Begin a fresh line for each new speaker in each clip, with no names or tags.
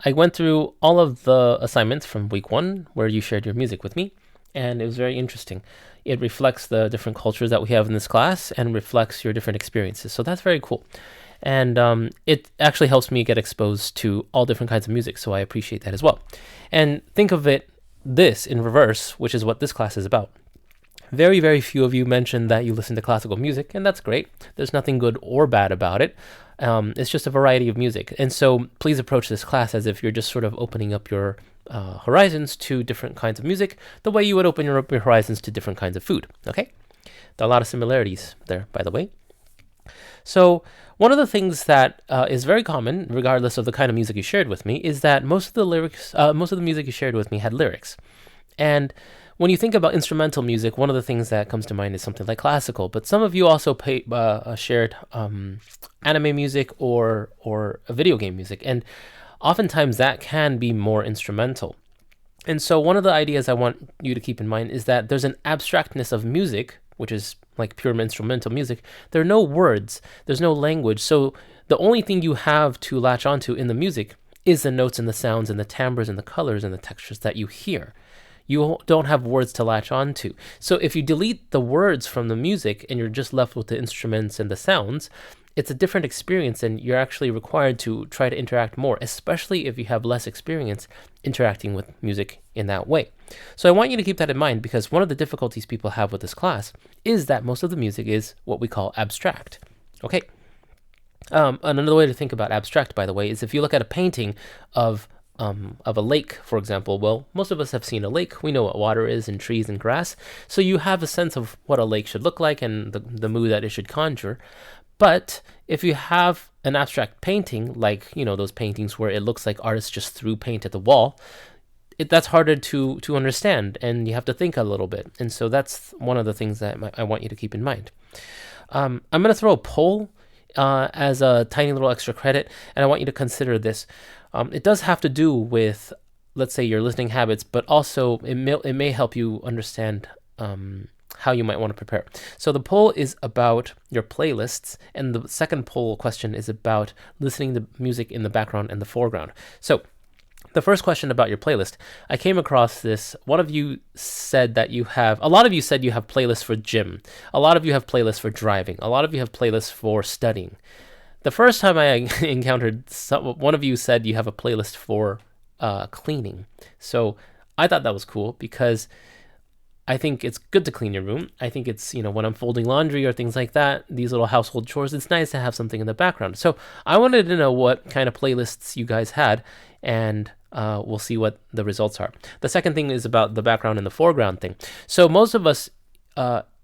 I went through all of the assignments from week one where you shared your music with me, and it was very interesting. It reflects the different cultures that we have in this class and reflects your different experiences. So that's very cool. And it actually helps me get exposed to all different kinds of music. So I appreciate that as well. And think of it this in reverse, which is what this class is about. Very, very few of you mentioned that you listen to classical music, and that's great. There's nothing good or bad about it. It's just a variety of music. And so please approach this class as if you're just sort of opening up your horizons to different kinds of music, the way you would open your horizons to different kinds of food. Okay? There are a lot of similarities there, by the way. So one of the things that is very common, regardless of the kind of music you shared with me, is that most of the music you shared with me had lyrics. And when you think about instrumental music, one of the things that comes to mind is something like classical. But some of you also shared anime music or video game music, and oftentimes that can be more instrumental. And so one of the ideas I want you to keep in mind is that there's an abstractness of music, which is like pure instrumental music. There are no words, there's no language. So the only thing you have to latch onto in the music is the notes and the sounds and the timbres and the colors and the textures that you hear. You don't have words to latch onto. So if you delete the words from the music and you're just left with the instruments and the sounds, it's a different experience, and you're actually required to try to interact more, especially if you have less experience interacting with music in that way. So I want you to keep that in mind, because one of the difficulties people have with this class is that most of the music is what we call abstract. Okay. Another way to think about abstract, by the way, is if you look at a painting of a lake, for example. Well, most of us have seen a lake. We know what water is and trees and grass. So you have a sense of what a lake should look like and the mood that it should conjure. But if you have an abstract painting, like, those paintings where it looks like artists just threw paint at the wall, that's harder to understand, and you have to think a little bit. And so that's one of the things that I want you to keep in mind. I'm going to throw a poll as a tiny little extra credit, and I want you to consider this. It does have to do with, let's say, your listening habits, but also it may help you understand how you might want to prepare. So the poll is about your playlists, and the second poll question is about listening to music in the background and the foreground. So the first question about your playlist, I came across this. A lot of you said you have playlists for gym. A lot of you have playlists for driving. A lot of you have playlists for studying. The first time I encountered one of you said you have a playlist for cleaning. So I thought that was cool, because I think it's good to clean your room. I think it's, when I'm folding laundry or things like that, these little household chores, it's nice to have something in the background. So I wanted to know what kind of playlists you guys had, and we'll see what the results are. The second thing is about the background and the foreground thing. So most of us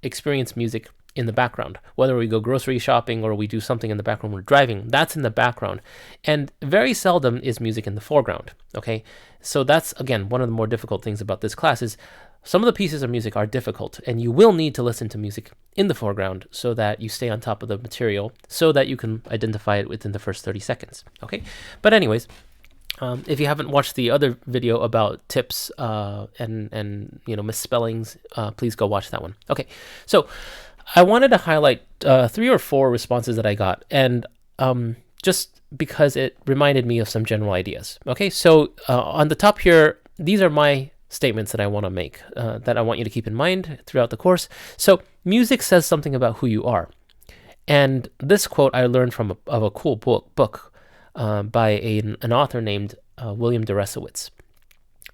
experience music in the background, whether we go grocery shopping or we do something in the background, we're driving, that's in the background. And very seldom is music in the foreground. Okay. So that's, again, one of the more difficult things about this class is some of the pieces of music are difficult, and you will need to listen to music in the foreground so that you stay on top of the material, so that you can identify it within the first 30 seconds. Okay. But anyways, if you haven't watched the other video about tips and misspellings, please go watch that one. Okay. So I wanted to highlight 3 or 4 responses that I got, and just because it reminded me of some general ideas. Okay, so on the top here, these are my statements that I want to make, that I want you to keep in mind throughout the course. So music says something about who you are. And this quote I learned from a cool book by an author named William Deresiewicz.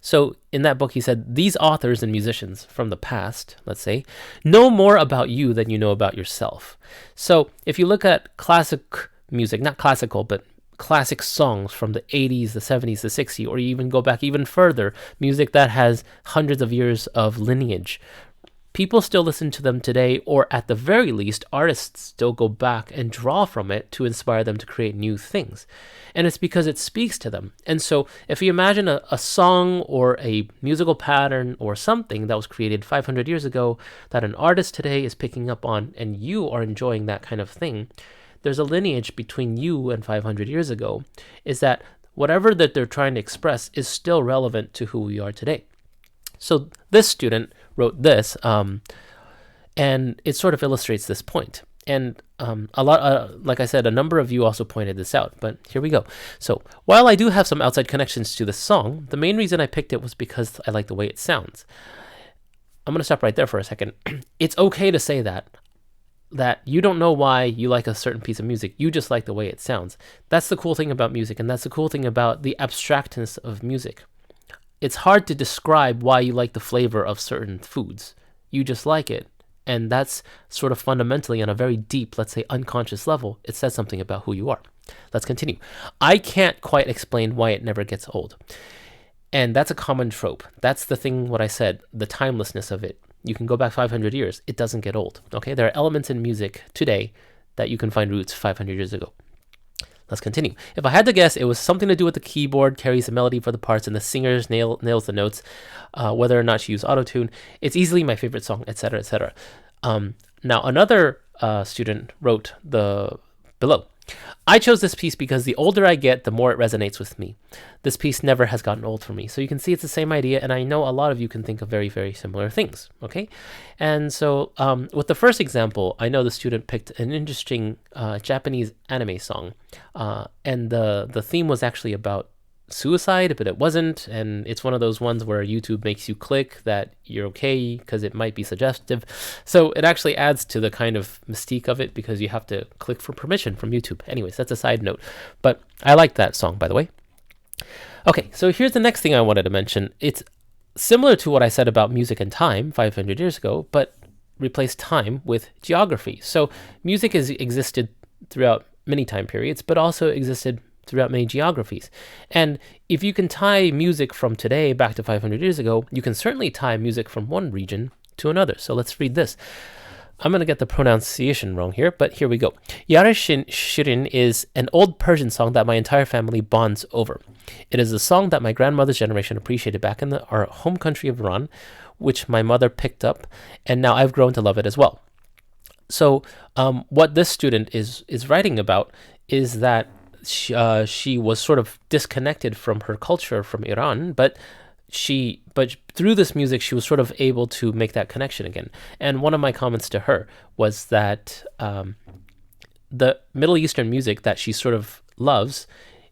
So in that book, he said, these authors and musicians from the past, let's say, know more about you than you know about yourself. So if you look at classic music, not classical, but classic songs from the 80s, the 70s, the 60s, or you even go back even further, music that has hundreds of years of lineage, people still listen to them today, or at the very least, artists still go back and draw from it to inspire them to create new things. And it's because it speaks to them. And so if you imagine a song or a musical pattern or something that was created 500 years ago that an artist today is picking up on, and you are enjoying that kind of thing, there's a lineage between you and 500 years ago, is that whatever that they're trying to express is still relevant to who we are today. So this student wrote this, and it sort of illustrates this point. And a lot, like I said, a number of you also pointed this out, but here we go. So while I do have some outside connections to the song, the main reason I picked it was because I like the way it sounds. I'm going to stop right there for a second. It's okay to say that you don't know why you like a certain piece of music. You just like the way it sounds. That's the cool thing about music, and that's the cool thing about the abstractness of music. It's hard to describe why you like the flavor of certain foods. You just like it. And that's sort of fundamentally on a very deep, let's say unconscious level, it says something about who you are. Let's continue. I can't quite explain why it never gets old. And that's a common trope. That's the thing, what I said, the timelessness of it. You can go back 500 years. It doesn't get old. Okay, there are elements in music today that you can find roots 500 years ago. Let's continue. If I had to guess, it was something to do with the keyboard carries the melody for the parts and the singer nails the notes, whether or not she used autotune. It's easily my favorite song, etc., etc. Now, another student wrote below. I chose this piece because the older I get, the more it resonates with me. This piece never has gotten old for me. So you can see it's the same idea, and I know a lot of you can think of very, very similar things, okay? And so with the first example, I know the student picked an interesting Japanese anime song, and the theme was actually about suicide, but it wasn't, and it's one of those ones where YouTube makes you click that you're okay because it might be suggestive. So it actually adds to the kind of mystique of it because you have to click for permission from YouTube. Anyways, that's a side note, but I like that song, by the way. Okay, so here's the next thing I wanted to mention. It's similar to what I said about music and time 500 years ago, but replace time with geography. So music has existed throughout many time periods, but also existed throughout many geographies. And if you can tie music from today back to 500 years ago, you can certainly tie music from one region to another. So let's read this. I'm going to get the pronunciation wrong here, but here we go. Yare Shirin is an old Persian song that my entire family bonds over. It is a song that my grandmother's generation appreciated back in our home country of Iran, which my mother picked up, and now I've grown to love it as well. So what this student is writing about is that she was sort of disconnected from her culture from Iran, but through this music she was sort of able to make that connection again. And one of my comments to her was that the Middle Eastern music that she sort of loves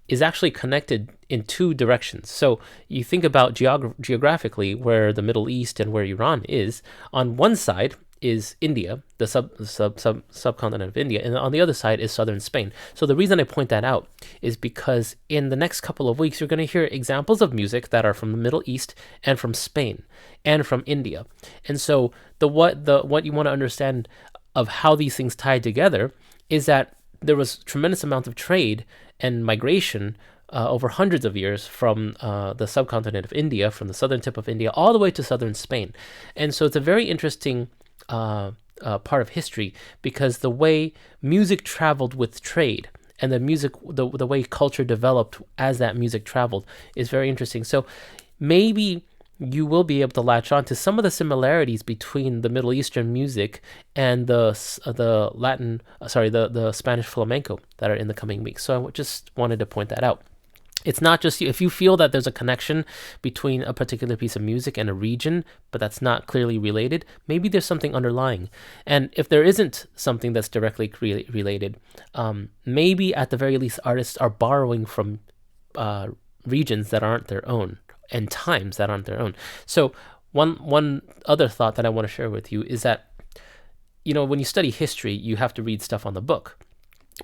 is actually connected in two directions. So you think about geographically where the Middle East and where Iran is. On one side is India, the subcontinent of India, and on the other side is southern Spain. So the reason I point that out is because in the next couple of weeks, you're going to hear examples of music that are from the Middle East and from Spain and from India. And so what you want to understand of how these things tie together is that there was tremendous amount of trade and migration over hundreds of years from the subcontinent of India, from the southern tip of India, all the way to southern Spain. And so it's a very interesting part of history because the way music traveled with trade and the way culture developed as that music traveled is very interesting. So maybe you will be able to latch on to some of the similarities between the Middle Eastern music and the Spanish flamenco that are in the coming weeks. So I just wanted to point that out. It's not just if you feel that there's a connection between a particular piece of music and a region, but that's not clearly related, maybe there's something underlying. And if there isn't something that's directly related, maybe at the very least artists are borrowing from regions that aren't their own and times that aren't their own. So one other thought that I want to share with you is that, when you study history, you have to read stuff on the book.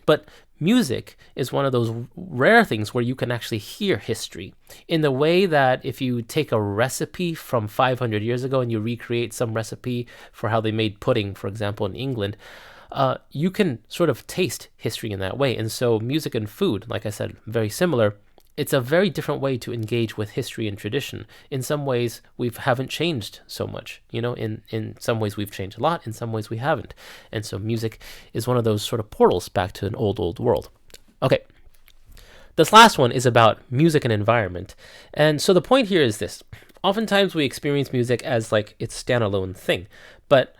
But music is one of those rare things where you can actually hear history in the way that if you take a recipe from 500 years ago and you recreate some recipe for how they made pudding, for example, in England, you can sort of taste history in that way. And so music and food, like I said, very similar. It's a very different way to engage with history and tradition. In some ways, we haven't changed so much. In some ways, we've changed a lot. In some ways, we haven't. And so music is one of those sort of portals back to an old world. Okay. This last one is about music and environment. And so the point here is this. Oftentimes, we experience music as like its standalone thing. But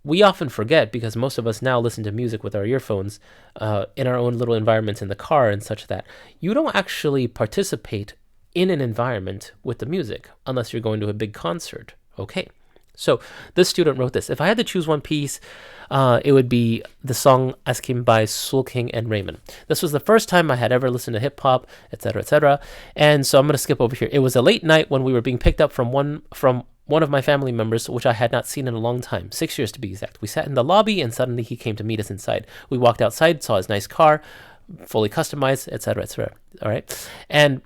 we often forget, because most of us now listen to music with our earphones in our own little environments in the car and such, that you don't actually participate in an environment with the music unless you're going to a big concert. Okay. So this student wrote this: if I had to choose one piece, it would be the song Asking by Soul King and Raymond. This was the first time I had ever listened to hip hop, etc., etc. And so I'm going to skip over here. It was a late night when we were being picked up from one of my family members, which I had not seen in a long time, 6 years to be exact. We sat in the lobby, and suddenly he came to meet us inside. We walked outside, saw his nice car, fully customized, etc., etc. All right, and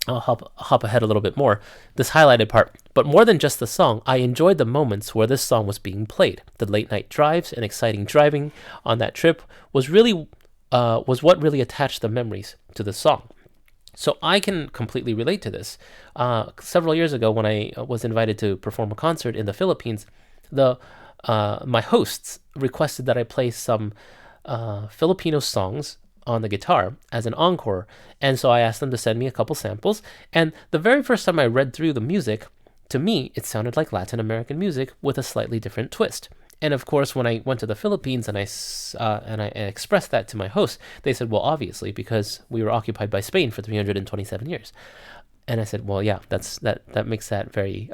I'll hop ahead a little bit more. This highlighted part. But more than just the song, I enjoyed the moments where this song was being played. The late night drives and exciting driving on that trip was what really attached the memories to the song. So I can completely relate to this. Several years ago, when I was invited to perform a concert in the Philippines, my hosts requested that I play some Filipino songs on the guitar as an encore. And so I asked them to send me a couple samples. And the very first time I read through the music, to me, it sounded like Latin American music with a slightly different twist. And of course, when I went to the Philippines and I expressed that to my host, they said, well, obviously, because we were occupied by Spain for 327 years. And I said, well, yeah, that makes that very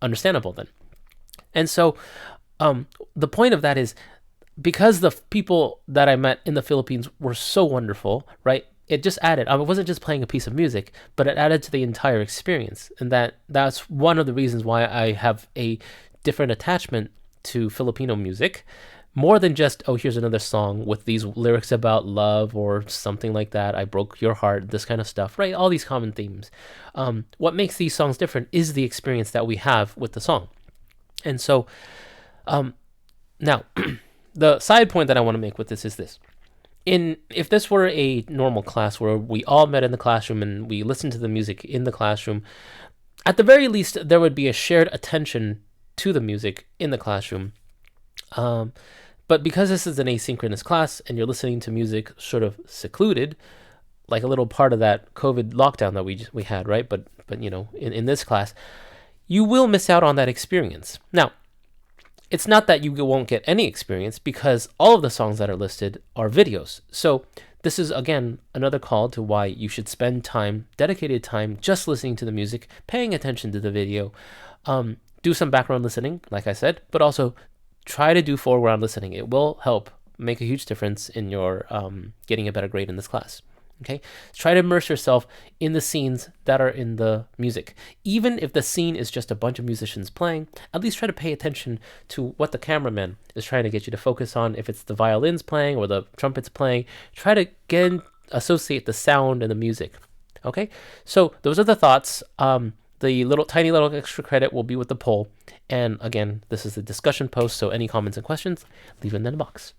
understandable then. And so the point of that is, because the people that I met in the Philippines were so wonderful, right? It just added. I wasn't just playing a piece of music, but it added to the entire experience, and that's one of the reasons why I have a different attachment to Filipino music, more than just, oh, here's another song with these lyrics about love or something like that. I broke your heart, this kind of stuff, right? All these common themes. What makes these songs different is the experience that we have with the song, and so now. The side point that I want to make with this is this. If this were a normal class where we all met in the classroom and we listened to the music in the classroom, at the very least, there would be a shared attention to the music in the classroom. But because this is an asynchronous class and you're listening to music sort of secluded, like a little part of that COVID lockdown that we had, right? But in this class, you will miss out on that experience. Now, it's not that you won't get any experience, because all of the songs that are listed are videos. So this is, again, another call to why you should spend dedicated time, just listening to the music, paying attention to the video, do some background listening, like I said, but also try to do foreground listening. It will help make a huge difference in your getting a better grade in this class. Okay, try to immerse yourself in the scenes that are in the music. Even if the scene is just a bunch of musicians playing, at least try to pay attention to what the cameraman is trying to get you to focus on. If it's the violins playing or the trumpets playing, try to associate the sound and the music. Okay, so those are the thoughts. The tiny little extra credit will be with the poll. And again, this is a discussion post, so any comments and questions, leave them in the box.